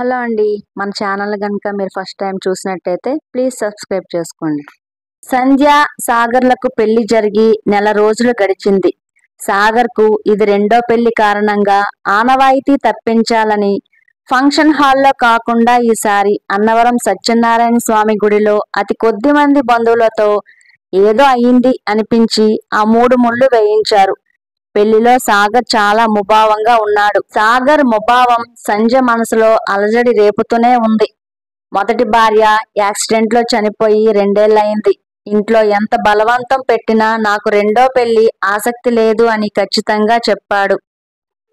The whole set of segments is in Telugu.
హలో అండి, మన ఛానల్ కనుక మీరు ఫస్ట్ టైం చూసినట్టయితే ప్లీజ్ సబ్స్క్రైబ్ చేసుకోండి. సంధ్య సాగర్లకు పెళ్లి జరిగి నెల రోజులు గడిచింది. సాగర్కు ఇది రెండో పెళ్లి కారణంగా ఆనవాయితీ తప్పించాలని ఫంక్షన్ హాల్లో కాకుండా ఈసారి అన్నవరం సత్యనారాయణ స్వామి గుడిలో అతి కొద్ది మంది బంధువులతో ఏదో అయింది అనిపించి ఆ 3 ముళ్ళు వేయించారు. పెళ్లిలో సాగర్ చాలా ముభావంగా ఉన్నాడు. సాగర్ ముభావం సంజయ్ మనసులో అలజడి రేపుతూనే ఉంది. మొదటి భార్య యాక్సిడెంట్ లో చనిపోయి 2 ఏళ్లయింది. ఇంట్లో ఎంత బలవంతం పెట్టినా నాకు రెండో పెళ్లి ఆసక్తి లేదు అని ఖచ్చితంగా చెప్పాడు.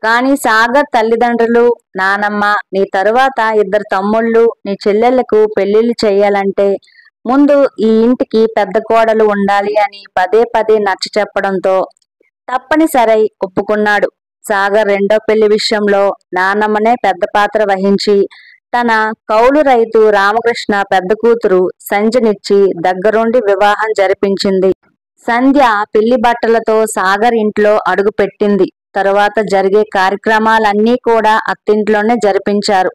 కానీ సాగర్ తల్లిదండ్రులు, నానమ్మ, నీ తరువాత 2 తమ్ముళ్ళు, నీ చెల్లెళ్లకు పెళ్లిళ్లు చెయ్యాలంటే ముందు ఈ ఇంటికి పెద్ద కోడలు ఉండాలి అని పదే పదే నచ్చ చెప్పడంతో తప్పనిసరై ఒప్పుకున్నాడు. సాగర్ రెండో పెళ్లి విషయంలో నానమ్మనే పెద్ద పాత్ర వహించి తన కౌలు రైతు రామకృష్ణ పెద్ద కూతురు సంధ్యనిచ్చి దగ్గరుండి వివాహం జరిపించింది. సంధ్య పెళ్లి బట్టలతో సాగర్ ఇంట్లో అడుగు పెట్టింది. తరువాత జరిగే కార్యక్రమాలన్నీ కూడా అత్తింట్లోనే జరిపించారు.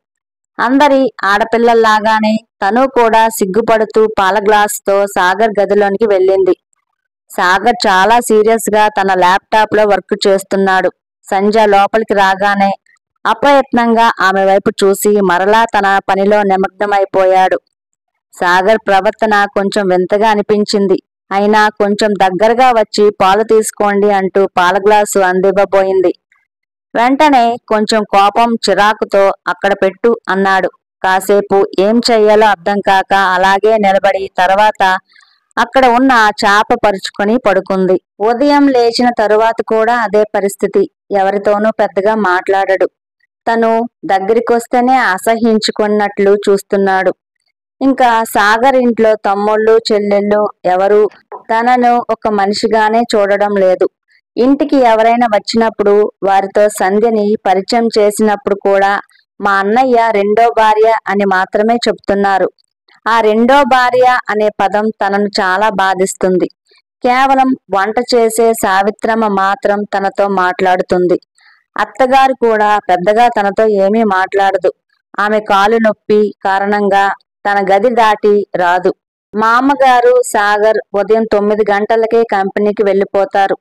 అందరి ఆడపిల్లల్లాగానే తను కూడా సిగ్గుపడుతూ పాల గ్లాసుతో సాగర్ గదిలోనికి వెళ్ళింది. సాగర్ చాలా సీరియస్ గా తన ల్యాప్టాప్ లో వర్క్ చేస్తున్నాడు. సంధ్య లోపలికి రాగానే అప్రయత్నంగా ఆమె వైపు చూసి మరలా తన పనిలో నిమగ్నమైపోయాడు. సాగర్ ప్రవర్తన కొంచెం వింతగా అనిపించింది. అయినా కొంచెం దగ్గరగా వచ్చి పాలు తీసుకోండి అంటూ పాల గ్లాసు అందివ్వబోయింది. వెంటనే కొంచెం కోపం చిరాకుతో అక్కడ పెట్టు అన్నాడు. కాసేపు ఏం చెయ్యాలో అర్థం కాక అలాగే నిలబడి తర్వాత అక్కడ ఉన్న చాప పరుచుకొని పడుకుంది. ఉదయం లేచిన తరువాత కూడా అదే పరిస్థితి. ఎవరితోనూ పెద్దగా మాట్లాడడు. తను దగ్గరికొస్తేనే అసహ్యించుకున్నట్లు చూస్తున్నాడు. ఇంకా సాగర్ ఇంట్లో తమ్ముళ్ళు, చెల్లెళ్ళు ఎవరు తనను ఒక మనిషిగానే చూడడం లేదు. ఇంటికి ఎవరైనా వచ్చినప్పుడు వారితో సంధ్యని పరిచయం చేసినప్పుడు కూడా మా అన్నయ్య రెండో భార్య అని మాత్రమే చెప్తున్నారు. ఆ రెండో భార్య అనే పదం తనను చాలా బాధిస్తుంది. కేవలం వంట చేసే సావిత్రమ్మ మాత్రం తనతో మాట్లాడుతుంది. అత్తగారు కూడా పెద్దగా తనతో ఏమీ మాట్లాడదు. ఆమె కాలు నొప్పి కారణంగా తన గది దాటి రాదు. మా అమ్మగారు సాగర్ ఉదయం 9 గంటలకే కంపెనీకి వెళ్ళిపోతారు.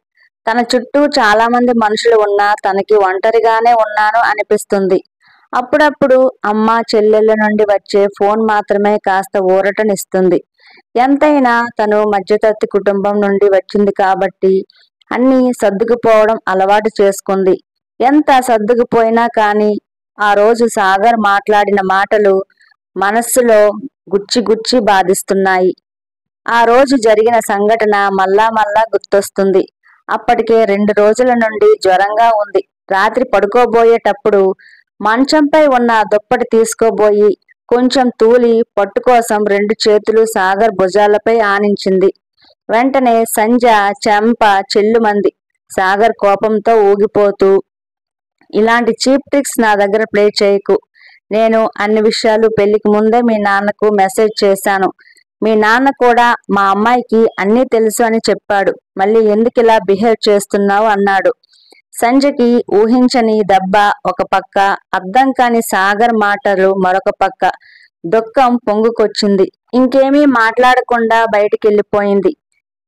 తన చుట్టూ చాలా మంది మనుషులు ఉన్నా తనకి ఒంటరిగానే ఉన్నాను అనిపిస్తుంది. అప్పుడప్పుడు అమ్మ, చెల్లెళ్ళ నుండి వచ్చే ఫోన్ మాత్రమే కాస్త ఊరటనిస్తుంది. ఎంతైనా తను మధ్యతరగతి కుటుంబం నుండి వచ్చింది కాబట్టి అన్నీ సర్దుకుపోవడం అలవాటు చేసుకుంది. ఎంత సర్దుకుపోయినా కానీ ఆ రోజు సాగర్ మాట్లాడిన మాటలు మనస్సులో గుచ్చి గుచ్చి బాధిస్తున్నాయి. ఆ రోజు జరిగిన సంఘటన మళ్ళా మళ్ళా గుర్తొస్తుంది. అప్పటికే 2 రోజుల నుండి జ్వరంగా ఉంది. రాత్రి పడుకోబోయేటప్పుడు మంచంపై ఉన్న దుప్పటి తీసుకోబోయి కొంచెం తూలి పట్టు కోసం 2 చేతులు సాగర్ భుజాలపై ఆనించింది. వెంటనే సంధ్య చెంప చెల్లుమంది. సాగర్ కోపంతో ఊగిపోతూ, ఇలాంటి చీప్ ట్రిక్స్ నా దగ్గర ప్లే చేయకు. నేను అన్ని విషయాలు పెళ్లికి ముందే మీ నాన్నకు మెసేజ్ చేశాను. మీ నాన్న కూడా మా అమ్మాయికి అన్నీ తెలుసు అని చెప్పాడు. మళ్ళీ ఎందుకు ఇలా బిహేవ్ చేస్తున్నావు అన్నాడు. సంధ్యకి ఊహించని దెబ్బ ఒక పక్క, అర్థం కాని సాగర్ మాటలు మరొక పక్క. దుఃఖం పొంగుకొచ్చింది. ఇంకేమీ మాట్లాడకుండా బయటికెళ్ళిపోయింది.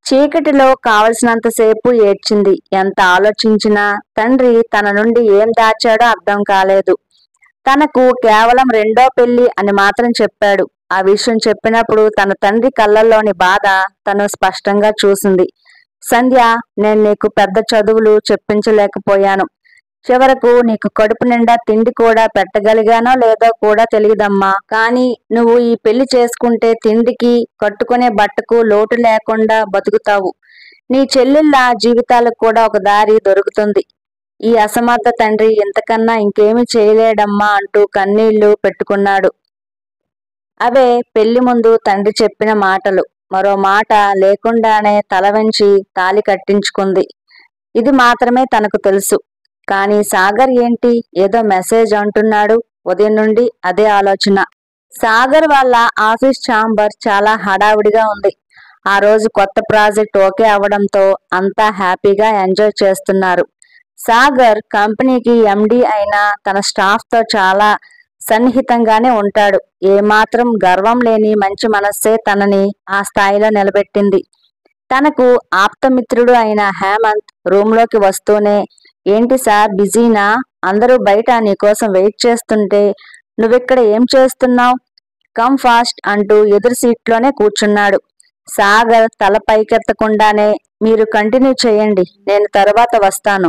చీకటిలో కావలసినంతసేపు ఏడ్చింది. ఎంత ఆలోచించినా తండ్రి తన నుండి ఏం దాచాడో అర్థం కాలేదు. తనకు కేవలం రెండో పెళ్లి అని మాత్రం చెప్పాడు. ఆ విషయం చెప్పినప్పుడు తన తండ్రి కళ్ళల్లోని బాధ తను స్పష్టంగా చూసింది. సంధ్య, నేను నీకు పెద్ద చదువులు చెప్పించలేకపోయాను. చివరకు నీకు కడుపు నిండా తిండి కూడా పెట్టగలిగానో లేదో కూడా తెలియదమ్మా. కానీ నువ్వు ఈ పెళ్లి చేసుకుంటే తిండికి, కట్టుకునే బట్టకు లోటు లేకుండా బతుకుతావు. నీ చెల్లెళ్ళ జీవితాలకు కూడా ఒక దారి దొరుకుతుంది. ఈ అసమర్థ తండ్రి ఇంతకన్నా ఇంకేమీ చేయలేడమ్మా అంటూ కన్నీళ్లు పెట్టుకున్నాడు. అవే పెళ్లి ముందు తండ్రి చెప్పిన మాటలు. మరో మాట లేకుండానే తల వంచి తాళి కట్టించుకుంది. ఇది మాత్రమే తనకు తెలుసు. కానీ సాగర్ ఏంటి ఏదో మెసేజ్ అంటున్నాడు. ఉదయం నుండి అదే ఆలోచన. సాగర్ వాళ్ళ ఆఫీస్ ఛాంబర్ చాలా హడావిడిగా ఉంది. ఆ రోజు కొత్త ప్రాజెక్ట్ ఓకే అవడంతో అంతా హ్యాపీగా ఎంజాయ్ చేస్తున్నారు. సాగర్ కంపెనీకి ఎండి అయినా తన స్టాఫ్ తో చాలా సన్నిహితంగానే ఉంటాడు. ఏమాత్రం గర్వం లేని మంచి మనస్సే తనని ఆ స్థాయిలో నిలబెట్టింది. తనకు ఆప్తమిత్రుడు అయిన హేమంత్ రూంలోకి వస్తూనే, ఏంటి సార్ బిజీనా? అందరూ బయట నీకోసం వెయిట్ చేస్తుంటే నువ్విక్కడ ఏం చేస్తున్నావ్? కమ్ ఫాస్ట్ అంటూ ఎదురు సీట్లోనే కూర్చున్నాడు. సాగర్ తల పైకెత్తకుండానే, మీరు కంటిన్యూ చేయండి, నేను తరువాత వస్తాను.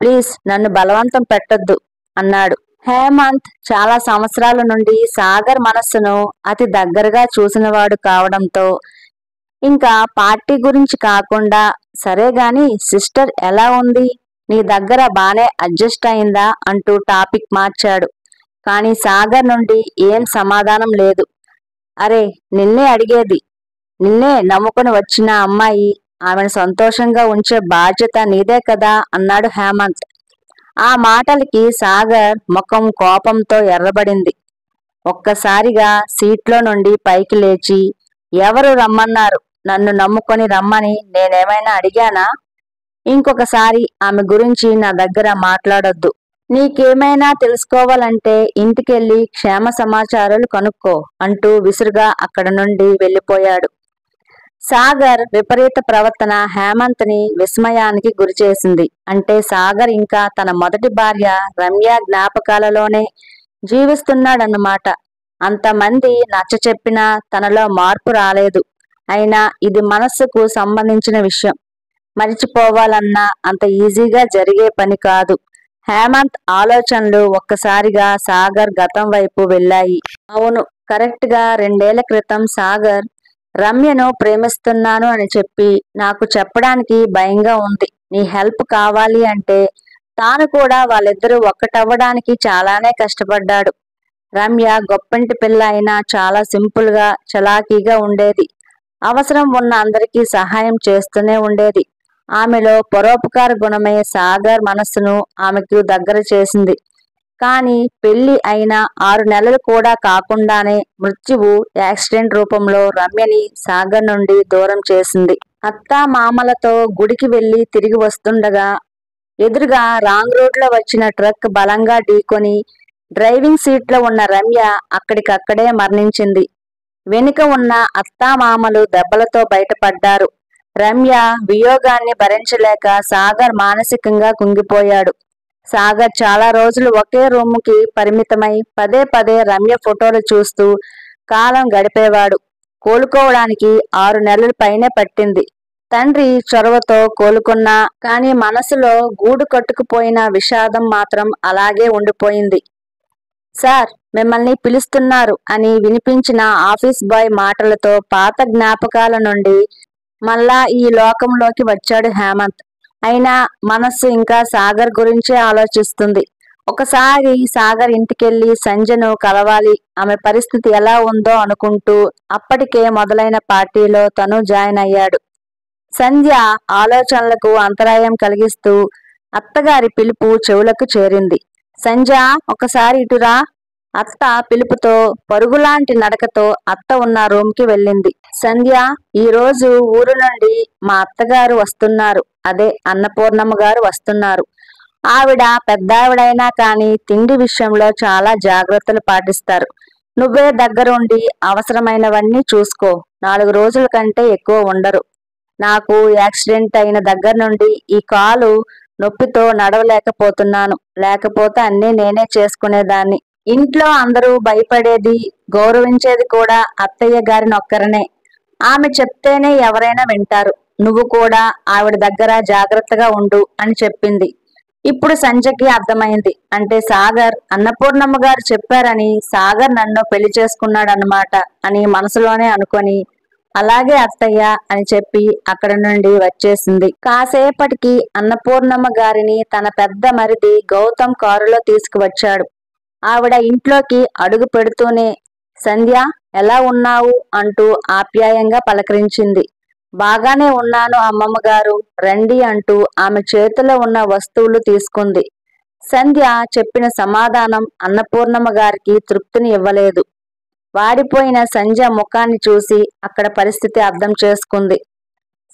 ప్లీజ్ నన్ను బలవంతం పెట్టొద్దు అన్నాడు. హేమంత్ చాలా సంవత్సరాల నుండి సాగర్ మనస్సును అతి దగ్గరగా చూసినవాడు కావడంతో ఇంకా పార్టీ గురించి కాకుండా, సరే గాని సిస్టర్ ఎలా ఉంది? నీ దగ్గర బానే అడ్జస్ట్ అయిందా అంటూ టాపిక్ మార్చాడు. కానీ సాగర్ నుండి ఏం సమాధానం లేదు. అరే నిన్నే అడిగేది. నిన్నే నమ్ముకుని వచ్చిన అమ్మాయి, ఆమెను సంతోషంగా ఉంచే బాధ్యత నీదే కదా అన్నాడు హేమంత్. ఆ మాటలకి సాగర్ ముఖం కోపంతో ఎర్రబడింది. ఒక్కసారిగా సీట్లో నుండి పైకి లేచి, ఎవరు రమ్మన్నారు? నన్ను నమ్ముకొని రమ్మని నేనేమైనా అడిగానా? ఇంకొకసారి ఆమె గురించి నా దగ్గర మాట్లాడొద్దు. నీకేమైనా తెలుసుకోవాలంటే ఇంటికెళ్ళి క్షేమ సమాచారాలు కనుక్కో అంటూ విసురుగా అక్కడ నుండి వెళ్ళిపోయాడు. సాగర్ విపరీత ప్రవర్తన హేమంత్ని విస్మయానికి గురిచేసింది. అంటే సాగర్ ఇంకా తన మొదటి భార్య రమ్య జ్ఞాపకాలలోనే జీవిస్తున్నాడన్నమాట. అంతమంది నచ్చచెప్పినా తనలో మార్పు రాలేదు. అయినా ఇది మనస్సుకు సంబంధించిన విషయం. మరిచిపోవాలన్నా అంత ఈజీగా జరిగే పని కాదు. హేమంత్ ఆలోచనలు ఒక్కసారిగా సాగర్ గతం వైపు వెళ్ళాయి. అవును, కరెక్ట్ గా 2 ఏళ్ల క్రితం సాగర్ రమ్యను ప్రేమిస్తున్నాను అని చెప్పి నాకు చెప్పడానికి భయంగా ఉంది. నీ హెల్ప్ కావాలి అంటే తాను కూడా వాళ్ళిద్దరూ ఒక్కటవ్వడానికి చాలానే కష్టపడ్డాడు. రమ్య గొప్పింటి పిల్ల అయినా చాలా సింపుల్ గా చలాకీగా ఉండేది. అవసరం ఉన్న అందరికీ సహాయం చేస్తూనే ఉండేది. ఆమెలో పరోపకార గుణమే సాగర్ మనస్సును ఆమెకు దగ్గర చేసింది. కానీ పెళ్లి అయిన 6 నెలలు కూడా కాకుండానే మృత్యువు యాక్సిడెంట్ రూపంలో రమ్యని సాగర్ నుండి దూరం చేసింది. అత్తా మామలతో గుడికి వెళ్లి తిరిగి వస్తుండగా ఎదురుగా రాంగ్ రోడ్ లో వచ్చిన ట్రక్ బలంగా ఢీకొని డ్రైవింగ్ సీట్ లో ఉన్న రమ్య అక్కడికక్కడే మరణించింది. వెనుక ఉన్న అత్తామామలు దెబ్బలతో బయటపడ్డారు. రమ్య వియోగాన్ని భరించలేక సాగర్ మానసికంగా కుంగిపోయాడు. సాగర్ చాలా రోజులు ఒకే రూముకి పరిమితమై పదే పదే రమ్య ఫోటోలు చూస్తూ కాలం గడిపేవాడు. కోలుకోవడానికి 6 నెలల పైనే పట్టింది. తండ్రి చొరవతో కోలుకున్నా కానీ మనసులో గూడు కట్టుకుపోయిన విషాదం మాత్రం అలాగే ఉండిపోయింది. సార్ మిమ్మల్ని పిలుస్తున్నారు అని వినిపించిన ఆఫీస్ బాయ్ మాటలతో పాత జ్ఞాపకాల నుండి మళ్ళా ఈ లోకంలోకి వచ్చాడు హేమంత్. అయినా మనస్సు ఇంకా సాగర్ గురించే ఆలోచిస్తుంది. ఒకసారి సాగర్ ఇంటికెళ్లి సంజను కలవాలి, ఆమె పరిస్థితి ఎలా ఉందో అనుకుంటూ అప్పటికే మొదలైన పార్టీలో తను జాయిన్ అయ్యాడు. సంధ్య ఆలోచనలకు అంతరాయం కలిగిస్తూ అత్తగారి పిలుపు చెవులకు చేరింది. సంధ్య ఒకసారి ఇటురా. అత్త పిలుపుతో పరుగులాంటి నడకతో అత్త ఉన్న రూమ్కి వెళ్ళింది. సంధ్య, ఈ రోజు ఊరు నుండి మా అత్తగారు వస్తున్నారు, అదే అన్నపూర్ణమ్మ గారు వస్తున్నారు. ఆవిడ పెద్దావిడైనా కానీ తిండి విషయంలో చాలా జాగ్రత్తలు పాటిస్తారు. నువ్వే దగ్గరుండి అవసరమైనవన్నీ చూసుకో. 4 రోజుల కంటే ఎక్కువ ఉండరు. నాకు యాక్సిడెంట్ అయిన దగ్గర నుండి ఈ కాలు నొప్పితో నడవలేకపోతున్నాను. లేకపోతే అన్నీ నేనే చేసుకునేదాన్ని. ఇంట్లో అందరూ భయపడేది, గౌరవించేది కూడా అత్తయ్య గారిని ఒక్కరనే. ఆమె చెప్తేనే ఎవరైనా వింటారు. నువ్వు కూడా ఆవిడ దగ్గర జాగ్రత్తగా ఉండు అని చెప్పింది. ఇప్పుడు సంజయ్కి అర్థమైంది. అంటే సాగర్ అన్నపూర్ణమ్మ గారు చెప్పారని సాగర్ నన్ను పెళ్లి చేసుకున్నాడన్నమాట అని మనసులోనే అనుకొని, అలాగే అత్తయ్య అని చెప్పి అక్కడి నుండి వచ్చేసింది. కాసేపటికి అన్నపూర్ణమ్మ గారిని తన పెద్ద మరిది గౌతమ్ కారులో తీసుకువచ్చాడు. ఆవిడ ఇంట్లోకి అడుగు పెడుతూనే, సంధ్య ఎలా ఉన్నావు అంటూ ఆప్యాయంగా పలకరించింది. బాగానే ఉన్నాను అమ్మమ్మ గారు, రండి అంటూ ఆమె చేతిలో ఉన్న వస్తువులు తీసుకుంది. సంధ్య చెప్పిన సమాధానం అన్నపూర్ణమ్మ గారికి తృప్తిని ఇవ్వలేదు. వాడిపోయిన సంధ్య ముఖాన్ని చూసి అక్కడ పరిస్థితి అర్థం చేసుకుంది.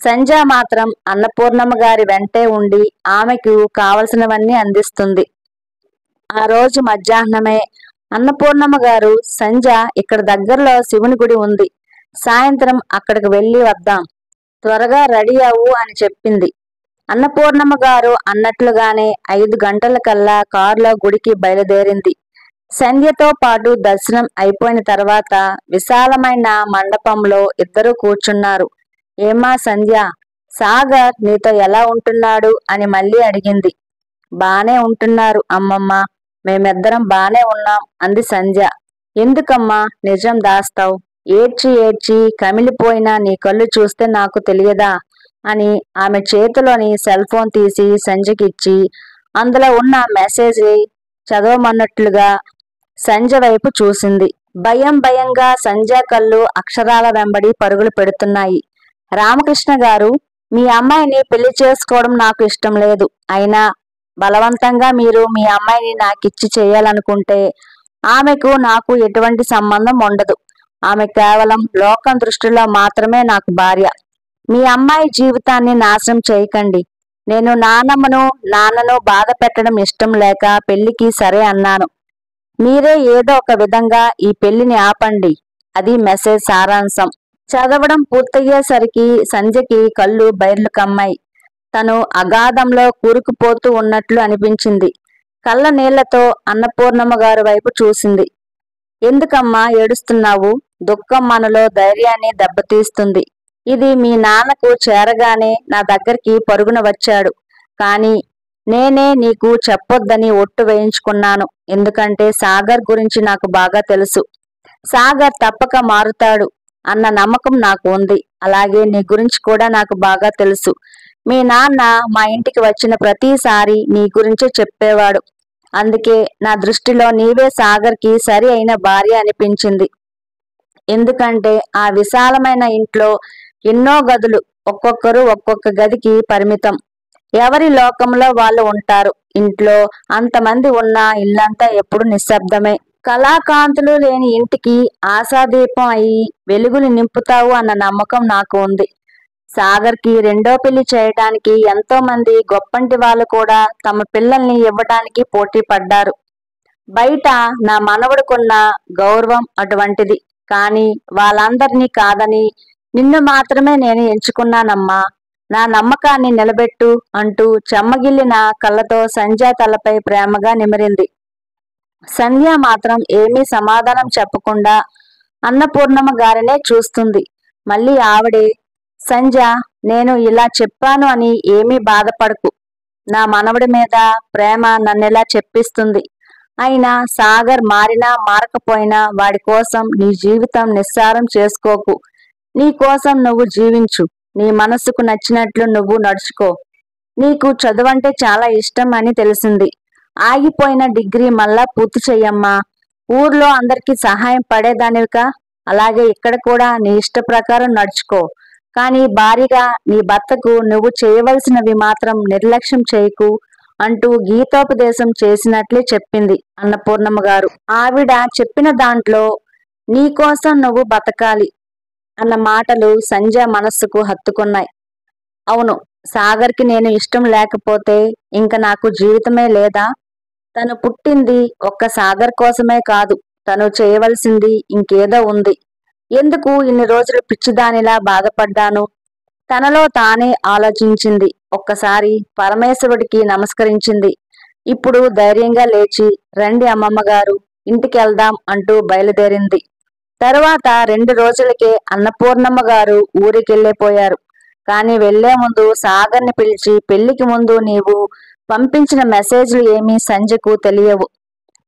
సంధ్య మాత్రం అన్నపూర్ణమ్మ గారి వెంటే ఉండి ఆమెకు కావలసినవన్నీ అందిస్తుంది. ఆ రోజు మధ్యాహ్నమే అన్నపూర్ణమ్మ గారు, సంధ్య ఇక్కడ దగ్గరలో శివుని గుడి ఉంది. సాయంత్రం అక్కడికి వెళ్ళి వద్దాం. త్వరగా రెడీ అవ్వు అని చెప్పింది. అన్నపూర్ణమ్మ గారు అన్నట్లుగానే 5 గంటలకల్లా కారులో గుడికి బయలుదేరింది. సంధ్యతో పాటు దర్శనం అయిపోయిన తర్వాత విశాలమైన మండపంలో ఇద్దరు కూర్చున్నారు. ఏమా సంధ్య, సాగర్ నీతో ఎలా ఉంటున్నాడు అని మళ్ళీ అడిగింది. బానే ఉంటున్నారు అమ్మమ్మ, మేమిద్దరం బానే ఉన్నాం అంది సంధ్య. ఎందుకమ్మా నిజం దాస్తావు? ఏడ్చి ఏడ్చి కమిలిపోయిన నీ కళ్ళు చూస్తే నాకు తెలియదా అని ఆమె చేతిలోని సెల్ ఫోన్ తీసి సంధ్యకిచ్చి అందులో ఉన్న మెసేజ్ చదవమన్నట్లుగా సంధ్య వైపు చూసింది. భయం భయంగా సంధ్య కళ్ళు అక్షరాల వెంబడి పరుగులు పెడుతున్నాయి. రామకృష్ణ గారు, మీ అమ్మాయిని పెళ్లి చేసుకోవడం నాకు ఇష్టం లేదు. అయినా బలవంతంగా మీరు మీ అమ్మాయిని నాకిచ్చి చేయాలనుకుంటే ఆమెకు నాకు ఎటువంటి సంబంధం ఉండదు. ఆమె కేవలం లోకం దృష్టిలో మాత్రమే నాకు భార్య. మీ అమ్మాయి జీవితాన్ని నాశనం చేయకండి. నేను నాన్నను బాధ పెట్టడం ఇష్టం లేక పెళ్లికి సరే అన్నాను. మీరే ఏదో ఒక విధంగా ఈ పెళ్లిని ఆపండి. అది మెసేజ్ సారాంశం. చదవడం పూర్తయ్యేసరికి సంధ్యకి కళ్ళు బైర్లు కమ్మాయి. తను అగాధంలో కూరుకుపోతూ ఉన్నట్లు అనిపించింది. కళ్ళ నీళ్లతో అన్నపూర్ణమ్మ గారి వైపు చూసింది. ఎందుకమ్మా ఏడుస్తున్నావు? దుఃఖం మనలో ధైర్యాన్ని దెబ్బతీస్తుంది. ఇది మీ నాన్నకు చేరగానే నా దగ్గరికి పరుగున వచ్చాడు. కానీ నేనే నీకు చెప్పొద్దని ఒట్టు వేయించుకున్నాను. ఎందుకంటే సాగర్ గురించి నాకు బాగా తెలుసు. సాగర్ తప్పక మారుతాడు అన్న నమ్మకం నాకు ఉంది. అలాగే నీ గురించి కూడా నాకు బాగా తెలుసు. మీ నాన్న మా ఇంటికి వచ్చిన ప్రతిసారి నీ గురించే చెప్పేవాడు. అందుకే నా దృష్టిలో నీవే సాగర్కి సరి అయిన భార్య అనిపించింది. ఎందుకంటే ఆ విశాలమైన ఇంట్లో ఎన్నో గదులు, ఒక్కొక్కరు ఒక్కొక్క గదికి పరిమితం. ఎవరి లోకంలో వాళ్ళు ఉంటారు. ఇంట్లో అంతమంది ఉన్నా ఇల్లంతా ఎప్పుడు నిశ్శబ్దమే. కళాకాంతులు లేని ఇంటికి ఆశాదీపం అయి వెలుగులు నింపుతావు అన్న నమ్మకం నాకు ఉంది. సాగర్కి రెండో పెళ్లి చేయడానికి ఎంతో మంది గొప్పంటి వాళ్ళు కూడా తమ పిల్లల్ని ఇవ్వడానికి పోటీ పడ్డారు. బయట నా మనవడుకున్న గౌరవం అటువంటిది. కానీ వాళ్ళందరినీ కాదని నిన్ను మాత్రమే నేను ఎంచుకున్నానమ్మా. నా నమ్మకాన్ని నిలబెట్టు అంటూ చెమ్మగిల్లిన కళ్ళతో సంధ్య తలపై ప్రేమగా నిమిరింది. సంధ్య మాత్రం ఏమీ సమాధానం చెప్పకుండా అన్నపూర్ణమ్మ గారినే చూస్తుంది. మళ్ళీ ఆవిడే, సంధ్య, నేను ఇలా చెప్పాను అని ఏమీ బాధపడకు. నా మనవడి మీద ప్రేమ నన్నెలా చెప్పిస్తుంది. అయినా సాగర్ మారినా మారకపోయినా వాడి కోసం నీ జీవితం నిస్సారం చేసుకోకు. నీ కోసం నువ్వు జీవించు. నీ మనసుకు నచ్చినట్లు నువ్వు నడుచుకో. నీకు చదువంటే చాలా ఇష్టం అని తెలిసింది. ఆగిపోయిన డిగ్రీ మళ్ళా పూర్తి చెయ్యమ్మా. ఊర్లో అందరికీ సహాయం పడేదానివిగా. అలాగే ఇక్కడ కూడా నీ ఇష్ట ప్రకారం నడుచుకో. కానీ భారీగా నీ భర్తకు నువ్వు చేయవలసినవి మాత్రం నిర్లక్ష్యం చేయకు అంటూ గీతోపదేశం చేసినట్లే చెప్పింది అన్నపూర్ణమ్మ గారు. ఆవిడ చెప్పిన దాంట్లో నీకోసం నువ్వు బతకాలి అన్న మాటలు సంధ్య మనస్సుకు హత్తుకున్నాయి. అవును, సాగర్కి నేను ఇష్టం లేకపోతే ఇంక నాకు జీవితమే లేదా? తను పుట్టింది ఒక్క సాగర్ కోసమే కాదు. తను చేయవలసింది ఇంకేదో ఉంది. ఎందుకు ఇన్ని రోజులు పిచ్చిదానిలా బాధపడ్డాను? తనలో తానే ఆలోచించింది. ఒక్కసారి పరమేశ్వరుడికి నమస్కరించింది. ఇప్పుడు ధైర్యంగా లేచి, రండి అమ్మమ్మ గారు, ఇంటికెళ్దాం అంటూ బయలుదేరింది. తరువాత 2 రోజులకే అన్నపూర్ణమ్మ గారు ఊరికెళ్ళిపోయారు. కానీ వెళ్లే ముందు సాగర్ని పిలిచి, పెళ్లికి ముందు నీవు పంపించిన మెసేజ్లు ఏమీ సంధ్యకు తెలియవు.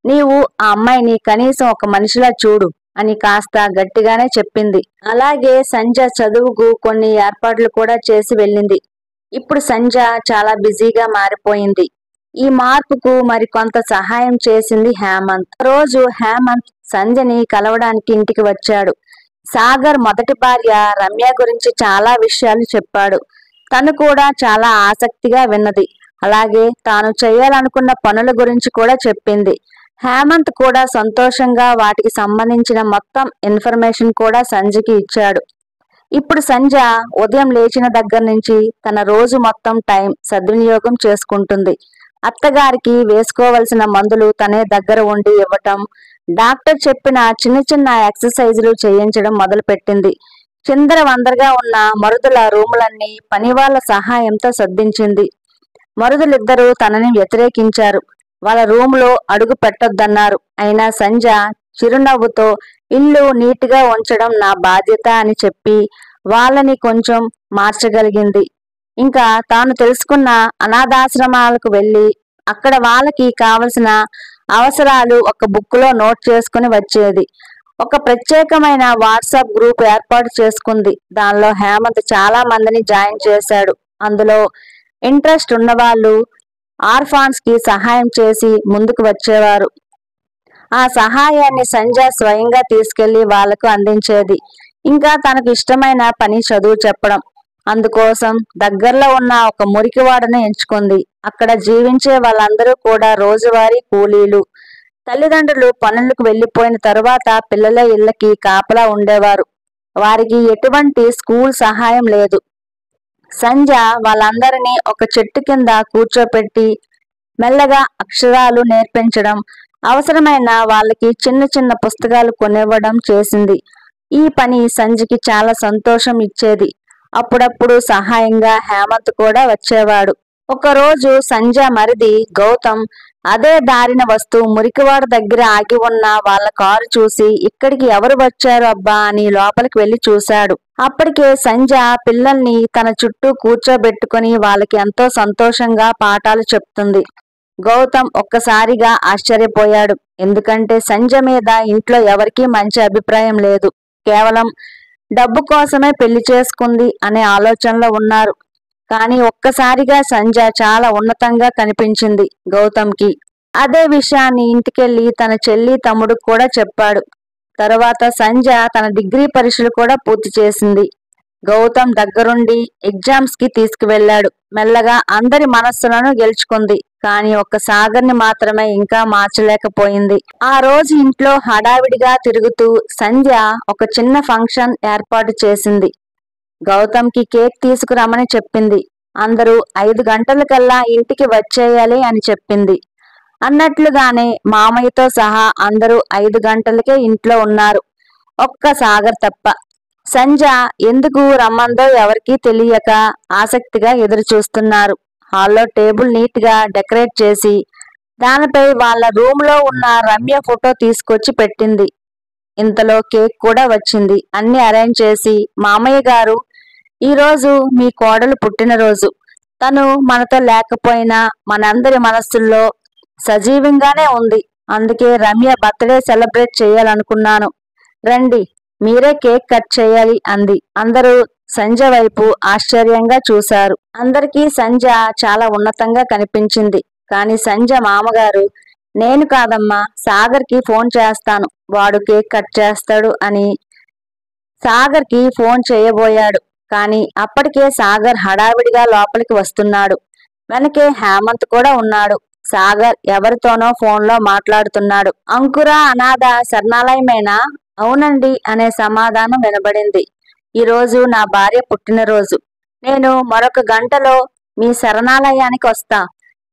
నీవు ఆ అమ్మాయిని కనీసం ఒక మనిషిలా చూడు అని కాస్త గట్టిగానే చెప్పింది. అలాగే సంధ్య చదువుకు కొన్ని ఏర్పాట్లు కూడా చేసి వెళ్ళింది. ఇప్పుడు సంధ్య చాలా బిజీగా మారిపోయింది. ఈ మార్పుకు మరికొంత సహాయం చేసింది హేమంత్. రోజు హేమంత్ సంధ్యని కలవడానికి ఇంటికి వచ్చాడు. సాగర్ మొదటి భార్య రమ్య గురించి చాలా విషయాలు చెప్పాడు. తను కూడా చాలా ఆసక్తిగా విన్నది. అలాగే తాను చేయాలనుకున్న పనుల గురించి కూడా చెప్పింది. హేమంత్ కూడా సంతోషంగా వాటికి సంబంధించిన మొత్తం ఇన్ఫర్మేషన్ కూడా సంధ్యకి ఇచ్చాడు. ఇప్పుడు సంధ్య ఉదయం లేచిన దగ్గర నుంచి తన రోజు మొత్తం టైం సద్వినియోగం చేసుకుంటుంది. అత్తగారికి వేసుకోవలసిన మందులు తనే దగ్గర ఉండి ఇవ్వటం, డాక్టర్ చెప్పిన చిన్న చిన్న ఎక్సర్సైజులు చేయించడం మొదలుపెట్టింది. చిందరవందరగా ఉన్న మరుదుల రూములన్నీ పనివాళ్ల సహాయంతో సర్దించింది. మరుదులిద్దరూ తనని వ్యతిరేకించారు. వాళ్ళ రూములో అడుగు పెట్టొద్దన్నారు. అయినా సంధ్య చిరునవ్వుతో ఇల్లు నీట్గా ఉంచడం నా బాధ్యత అని చెప్పి వాళ్ళని కొంచెం మార్చగలిగింది. ఇంకా తాను తెలుసుకున్న అనాథాశ్రమాలకు వెళ్ళి అక్కడ వాళ్ళకి కావలసిన అవసరాలు ఒక బుక్లో నోట్ చేసుకుని వచ్చేది. ఒక ప్రత్యేకమైన వాట్సాప్ గ్రూప్ ఏర్పాటు చేసుకుంది. దానిలో హేమంత్ చాలా మందిని జాయిన్ చేశాడు. అందులో ఇంట్రెస్ట్ ఉన్నవాళ్ళు ఆర్ఫాన్స్ కి సహాయం చేసి ముందుకు వచ్చేవారు. ఆ సహాయాన్ని సంధ్య స్వయంగా తీసుకెళ్లి వాళ్లకు అందించేది. ఇంకా తనకు ఇష్టమైన పని చదువు చెప్పడం. అందుకోసం దగ్గరలో ఉన్న ఒక మురికివాడను ఎంచుకుంది. అక్కడ జీవించే వాళ్ళందరూ కూడా రోజువారీ కూలీలు. తల్లిదండ్రులు పనులకు వెళ్లిపోయిన తరువాత పిల్లల ఇళ్లకి కాపలా ఉండేవారు. వారికి ఎటువంటి స్కూల్ సహాయం లేదు. సంధ్య వాళ్ళందరినీ ఒక చెట్టు కింద కూర్చోపెట్టి మెల్లగా అక్షరాలు నేర్పించడం, అవసరమైన వాళ్ళకి చిన్న చిన్న పుస్తకాలు కొనివ్వడం చేసింది. ఈ పని సంధ్యకి చాలా సంతోషం ఇచ్చేది. అప్పుడప్పుడు సహాయంగా హేమంత్ కూడా వచ్చేవాడు. ఒకరోజు సంధ్య మరిది గౌతమ్ అదే దారిన వస్తూ మురికివాడ దగ్గర ఆగి ఉన్న వాళ్ళ కారు చూసి ఇక్కడికి ఎవరు వచ్చారు అబ్బా అని లోపలికి వెళ్లి చూశాడు. అప్పటికే సంధ్య పిల్లల్ని తన చుట్టూ కూర్చోబెట్టుకుని వాళ్ళకి ఎంతో సంతోషంగా పాఠాలు చెప్తుంది. గౌతమ్ ఒక్కసారిగా ఆశ్చర్యపోయాడు. ఎందుకంటే సంధ్య మీద ఇంట్లో ఎవరికీ మంచి అభిప్రాయం లేదు. కేవలం డబ్బు కోసమే పెళ్లి చేసుకుంది అనే ఆలోచనలో ఉన్నారు. కానీ ఒక్కసారిగా సంధ్య చాలా ఉన్నతంగా కనిపించింది గౌతమ్కి. అదే విషయాన్ని ఇంటికెళ్లి తన చెల్లి తమ్ముడు కూడా చెప్పాడు. తరువాత సంధ్య తన డిగ్రీ పరీక్షలు కూడా పూర్తి చేసింది. గౌతమ్ దగ్గరుండి ఎగ్జామ్స్ కి తీసుకువెళ్లాడు. మెల్లగా అందరి మనస్సులను గెలుచుకుంది. కానీ ఒక్క సాగర్ని మాత్రమే ఇంకా మార్చలేకపోయింది. ఆ రోజు ఇంట్లో హడావిడిగా తిరుగుతూ సంధ్య ఒక చిన్న ఫంక్షన్ ఏర్పాటు చేసింది. గౌతమ్కి కేక్ తీసుకురమ్మని చెప్పింది. అందరూ 5 గంటలకల్లా ఇంటికి వచ్చేయాలి అని చెప్పింది. అన్నట్లుగానే మామయ్యతో సహా అందరూ 5 గంటలకే ఇంట్లో ఉన్నారు. ఒక్క సాగర్ తప్ప. సంధ్య ఎందుకు రమ్మందో ఎవరికీ తెలియక ఆసక్తిగా ఎదురు చూస్తున్నారు. హాల్లో టేబుల్ నీట్ గా డెకరేట్ చేసి దానిపై వాళ్ళ రూమ్ లో ఉన్న రమ్య ఫోటో తీసుకొచ్చి పెట్టింది. ఇంతలో కేక్ కూడా వచ్చింది. అన్ని అరేంజ్ చేసి, మామయ్య గారు, ఈరోజు మీ కోడలు పుట్టినరోజు. తను మనతో లేకపోయినా మనందరి మనస్సుల్లో సజీవంగానే ఉంది. అందుకే రమ్య బర్త్డే సెలబ్రేట్ చేయాలనుకున్నాను. రండి, మీరే కేక్ కట్ చేయాలి అంది. అందరూ సంధ్య వైపు ఆశ్చర్యంగా చూశారు. అందరికీ సంధ్య చాలా ఉన్నతంగా కనిపించింది. కానీ సంధ్య మామగారు, నేను కాదమ్మా, సాగర్కి ఫోన్ చేస్తాను, వాడు కేక్ కట్ చేస్తాడు అని సాగర్కి ఫోన్ చేయబోయాడు. కానీ అప్పటికే సాగర్ హడావిడిగా లోపలికి వస్తున్నాడు. వెనకే హేమంత్ కూడా ఉన్నాడు. సాగర్ ఎవరితోనో ఫోన్లో మాట్లాడుతున్నాడు. అంకురా అనాథ శరణాలయమేనా? అవునండి అనే సమాధానం వినబడింది. ఈరోజు నా భార్య పుట్టినరోజు. నేను మరొక గంటలో మీ శరణాలయానికి వస్తా.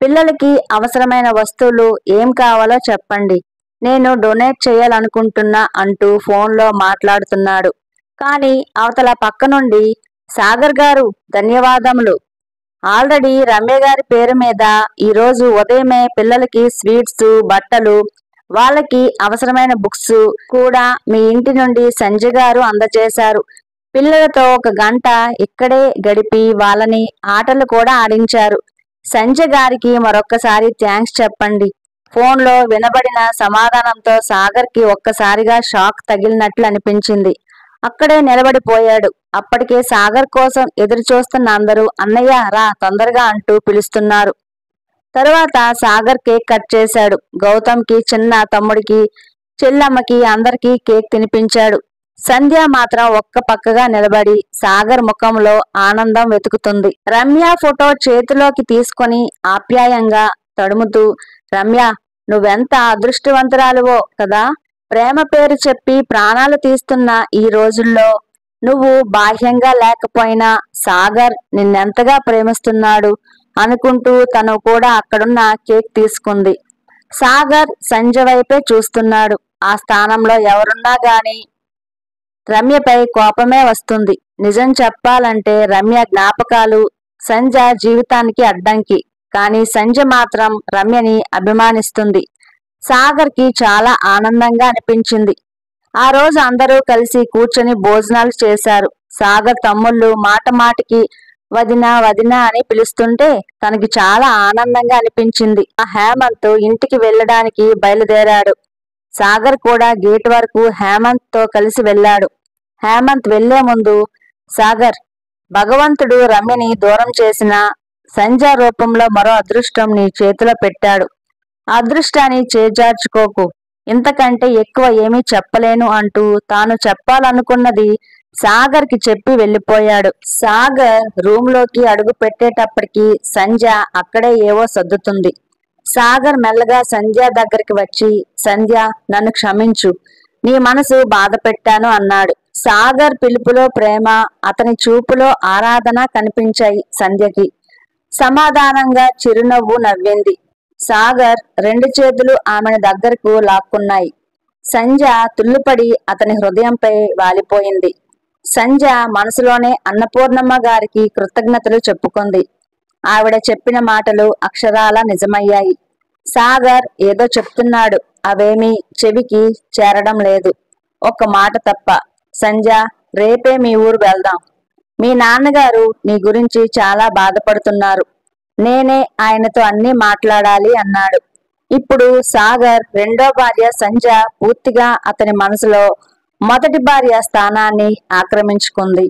పిల్లలకి అవసరమైన వస్తువులు ఏం కావాలో చెప్పండి. నేను డొనేట్ చేయాలనుకుంటున్నా అంటూ ఫోన్లో మాట్లాడుతున్నాడు. కానీ అవతల పక్క నుండి, సాగర్ గారు ధన్యవాదములు. ఆల్రెడీ రమ్య గారి పేరు మీద ఈరోజు ఉదయమే పిల్లలకి స్వీట్స్, బట్టలు, వాళ్ళకి అవసరమైన బుక్స్ కూడా మీ ఇంటి నుండి సంజయ్ గారు అందజేశారు. పిల్లలతో 1 గంట ఇక్కడే గడిపి వాళ్ళని ఆటలు కూడా ఆడించారు. సంజయ్ గారికి మరొక్కసారి థ్యాంక్స్ చెప్పండి. ఫోన్లో వినబడిన సమాధానంతో సాగర్కి ఒక్కసారిగా షాక్ తగిలినట్లు అనిపించింది. అక్కడే నిలబడిపోయాడు. అప్పటికే సాగర్ కోసం ఎదురు చూస్తున్న అందరూ అన్నయ్య రా తొందరగా అంటూ పిలుస్తున్నారు. తరువాత సాగర్ కేక్ కట్ చేశాడు. గౌతమ్కి, చిన్న తమ్ముడికి, చెల్లమ్మకి అందరికీ కేక్ తినిపించాడు. సంధ్య మాత్రం ఒక్క పక్కగా నిలబడి సాగర్ ముఖంలో ఆనందం వెతుకుతుంది. రమ్య ఫోటో చేతిలోకి తీసుకొని ఆప్యాయంగా తడుముతూ, రమ్య, నువ్వెంత అదృష్టవంతురాలువో కదా. ప్రేమ పేరు చెప్పి ప్రాణాలు తీస్తున్న ఈ రోజుల్లో నువ్వు బాహ్యంగా లేకపోయినా సాగర్ నిన్నెంతగా ప్రేమిస్తున్నాడు అనుకుంటూ తను కూడా అక్కడున్న కేక్ తీసుకుంది. సాగర్ సంధ్య వైపే చూస్తున్నాడు. ఆ స్థానంలో ఎవరున్నా గాని రమ్యపై కోపమే వస్తుంది. నిజం చెప్పాలంటే రమ్య జ్ఞాపకాలు సంధ్య జీవితానికి అడ్డంకి. కానీ సంధ్య మాత్రం రమ్యని అభిమానిస్తుంది. సాగర్కి చాలా ఆనందంగా అనిపించింది. ఆ రోజు అందరూ కలిసి కూర్చొని భోజనాలు చేశారు. సాగర్ తమ్ముళ్ళు మాట మాటికి వదినా వదినా అని పిలుస్తుంటే తనకి చాలా ఆనందంగా అనిపించింది. ఆ హేమంత్ ఇంటికి వెళ్ళడానికి బయలుదేరాడు. సాగర్ కూడా గేట్ వరకు హేమంత్ తో కలిసి వెళ్ళాడు. హేమంత్ వెళ్లే ముందు, సాగర్, భగవంతుడు రమ్యని దూరం చేసిన సంధ్య రూపంలో మరో అదృష్టం నీ చేతిలో పెట్టాడు. అదృష్టాన్ని చేజార్చుకోకు. ఇంతకంటే ఎక్కువ ఏమీ చెప్పలేను అంటూ తాను చెప్పాలనుకున్నది సాగర్కి చెప్పి వెళ్ళిపోయాడు. సాగర్ రూంలోకి అడుగు పెట్టేటప్పటికి సంధ్య అక్కడే ఏవో సర్దుతుంది. సాగర్ మెల్లగా సంధ్య దగ్గరికి వచ్చి, సంధ్య, నన్ను క్షమించు, నీ మనసు బాధ పెట్టాను అన్నాడు. సాగర్ పిలుపులో ప్రేమ, అతని చూపులో ఆరాధన కనిపించాయి సంధ్యకి. సమాధానంగా చిరునవ్వు నవ్వింది. సాగర్ రెండు చేతులు ఆమెను దగ్గరకు లాక్కున్నాయి. సంధ్య తుల్లిపడి అతని హృదయంపై వాలిపోయింది. సంధ్య మనసులోనే అన్నపూర్ణమ్మ గారికి కృతజ్ఞతలు చెప్పుకుంది. ఆవిడ చెప్పిన మాటలు అక్షరాల నిజమయ్యాయి. సాగర్ ఏదో చెప్తున్నాడు, అవేమీ చెవికి చేరడం లేదు. ఒక్క మాట తప్ప. సంధ్య, రేపే మీ ఊరు వెళ్దాం. మీ నాన్నగారు నీ గురించి చాలా బాధపడుతున్నారు. నేనే ఆయనతో అన్నీ మాట్లాడాలి అన్నాడు. ఇప్పుడు సాగర్ రెండో భార్య సంధ్య పూర్తిగా అతని మనసులో మొదటి భార్య స్థానాన్ని ఆక్రమించుకుంది.